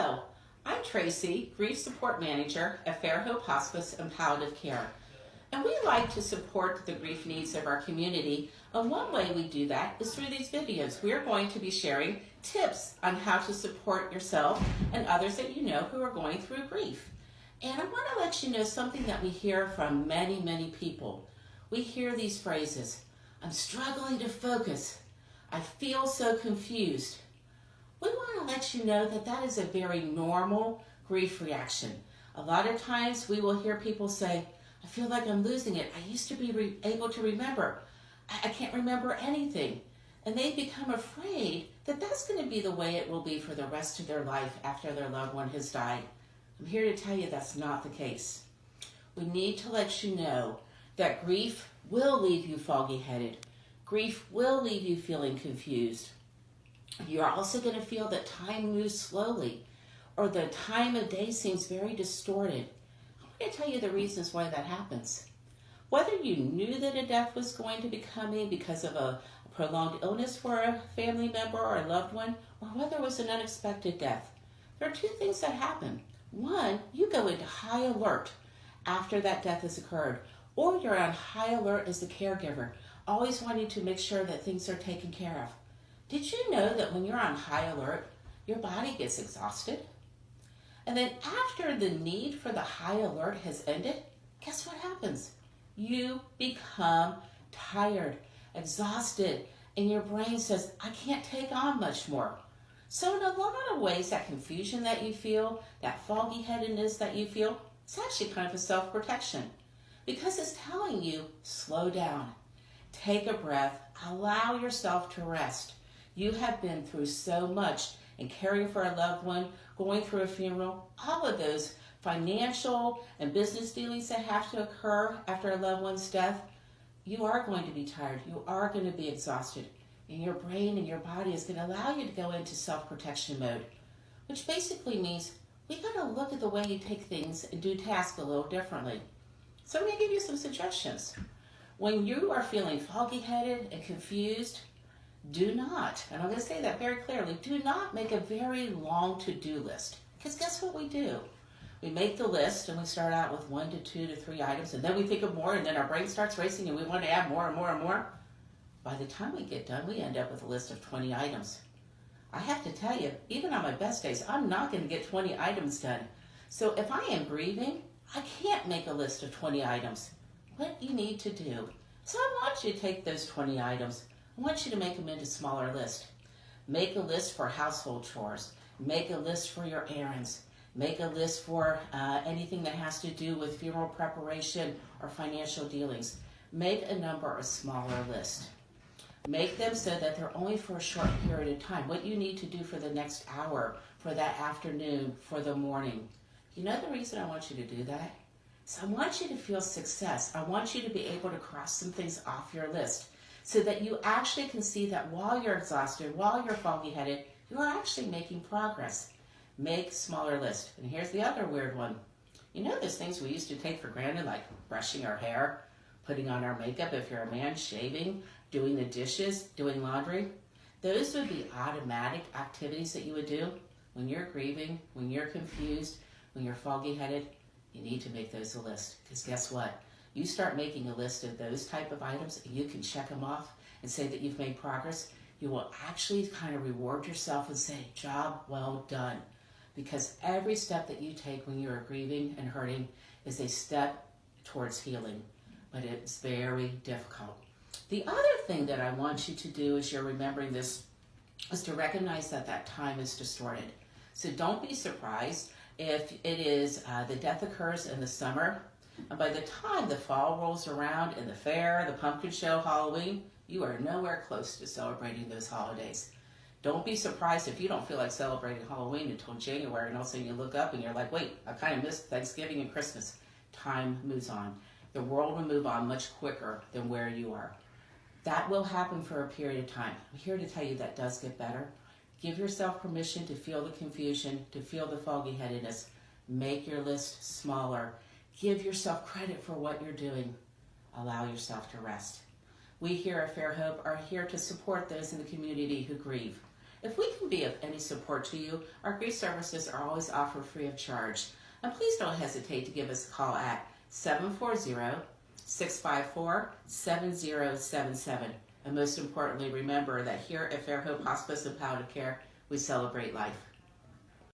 Hello, I'm Tracy, Grief Support Manager at FAIRHOPE Hospice and Palliative Care. And we like to support the grief needs of our community. And one way we do that is through these videos. We are going to be sharing tips on how to support yourself and others that you know who are going through grief. And I want to let you know something that we hear from many people. We hear these phrases: I'm struggling to focus. I feel so confused. We want to let you know that that is a very normal grief reaction. A lot of times we will hear people say, I feel like I'm losing it. I used to be able to remember. I can't remember anything. And they become afraid that that's going to be the way it will be for the rest of their life after their loved one has died. I'm here to tell you that's not the case. We need to let you know that grief will leave you foggy-headed. Grief will leave you feeling confused. You're also going to feel that time moves slowly, or the time of day seems very distorted. I'm going to tell you the reasons why that happens. Whether you knew that a death was going to be coming because of a prolonged illness for a family member or a loved one, or whether it was an unexpected death, there are two things that happen. One, you go into high alert after that death has occurred, or you're on high alert as the caregiver, always wanting to make sure that things are taken care of. Did you know that when you're on high alert, your body gets exhausted? And then after the need for the high alert has ended, guess what happens? You become tired, exhausted, and your brain says, I can't take on much more. So in a lot of ways, that confusion that you feel, that foggy-headedness that you feel, it's actually kind of a self-protection, because it's telling you, slow down, take a breath, allow yourself to rest. You have been through so much in caring for a loved one, going through a funeral, all of those financial and business dealings that have to occur after a loved one's death. You are going to be tired. You are going to be exhausted. And your brain and your body is going to allow you to go into self-protection mode, which basically means we got to look at the way you take things and do tasks a little differently. So I'm going to give you some suggestions. When you are feeling foggy-headed and confused, do not, and I'm going to say that very clearly, do not make a very long to-do list. Because guess what we do? We make the list and we start out with 1 to 2 to 3 items, and then we think of more, and then our brain starts racing and we want to add more and more and more. By the time we get done, we end up with a list of 20 items. I have to tell you, even on my best days, I'm not going to get 20 items done. So if I am grieving, I can't make a list of 20 items. What you need to do. So I want you to take those 20 items. I want you to make them into smaller lists. Make a list for household chores. Make a list for your errands. Make a list for anything that has to do with funeral preparation or financial dealings. Make a number of smaller lists. Make them so that they're only for a short period of time. What you need to do for the next hour, for that afternoon, for the morning. You know the reason I want you to do that? So I want you to feel success. I want you to be able to cross some things off your list so that you actually can see that while you're exhausted, while you're foggy-headed, you are actually making progress. Make smaller lists. And here's the other weird one. You know those things we used to take for granted, like brushing our hair, putting on our makeup if you're a man, shaving, doing the dishes, doing laundry? Those would be automatic activities that you would do when you're grieving, when you're confused, when you're foggy-headed. You need to make those a list, because guess what? You start making a list of those type of items, and you can check them off and say that you've made progress. You will actually kind of reward yourself and say, job well done. Because every step that you take when you're grieving and hurting is a step towards healing, but it's very difficult. The other thing that I want you to do as you're remembering this is to recognize that that time is distorted. So don't be surprised if it is the death occurs in the summer, and by the time the fall rolls around and the fair, the pumpkin show, Halloween, you are nowhere close to celebrating those holidays. Don't be surprised if you don't feel like celebrating Halloween until January, and all of a sudden you look up and you're like, wait, I kind of missed Thanksgiving and Christmas. Time moves on. The world will move on much quicker than where you are. That will happen for a period of time. I'm here to tell you that does get better. Give yourself permission to feel the confusion, to feel the foggy-headedness. Make your list smaller. Give yourself credit for what you're doing. Allow yourself to rest. We here at FAIRHOPE are here to support those in the community who grieve. If we can be of any support to you, our grief services are always offered free of charge. And please don't hesitate to give us a call at 740-654-7077. And most importantly, remember that here at FAIRHOPE Hospice and Palliative Care, we celebrate life.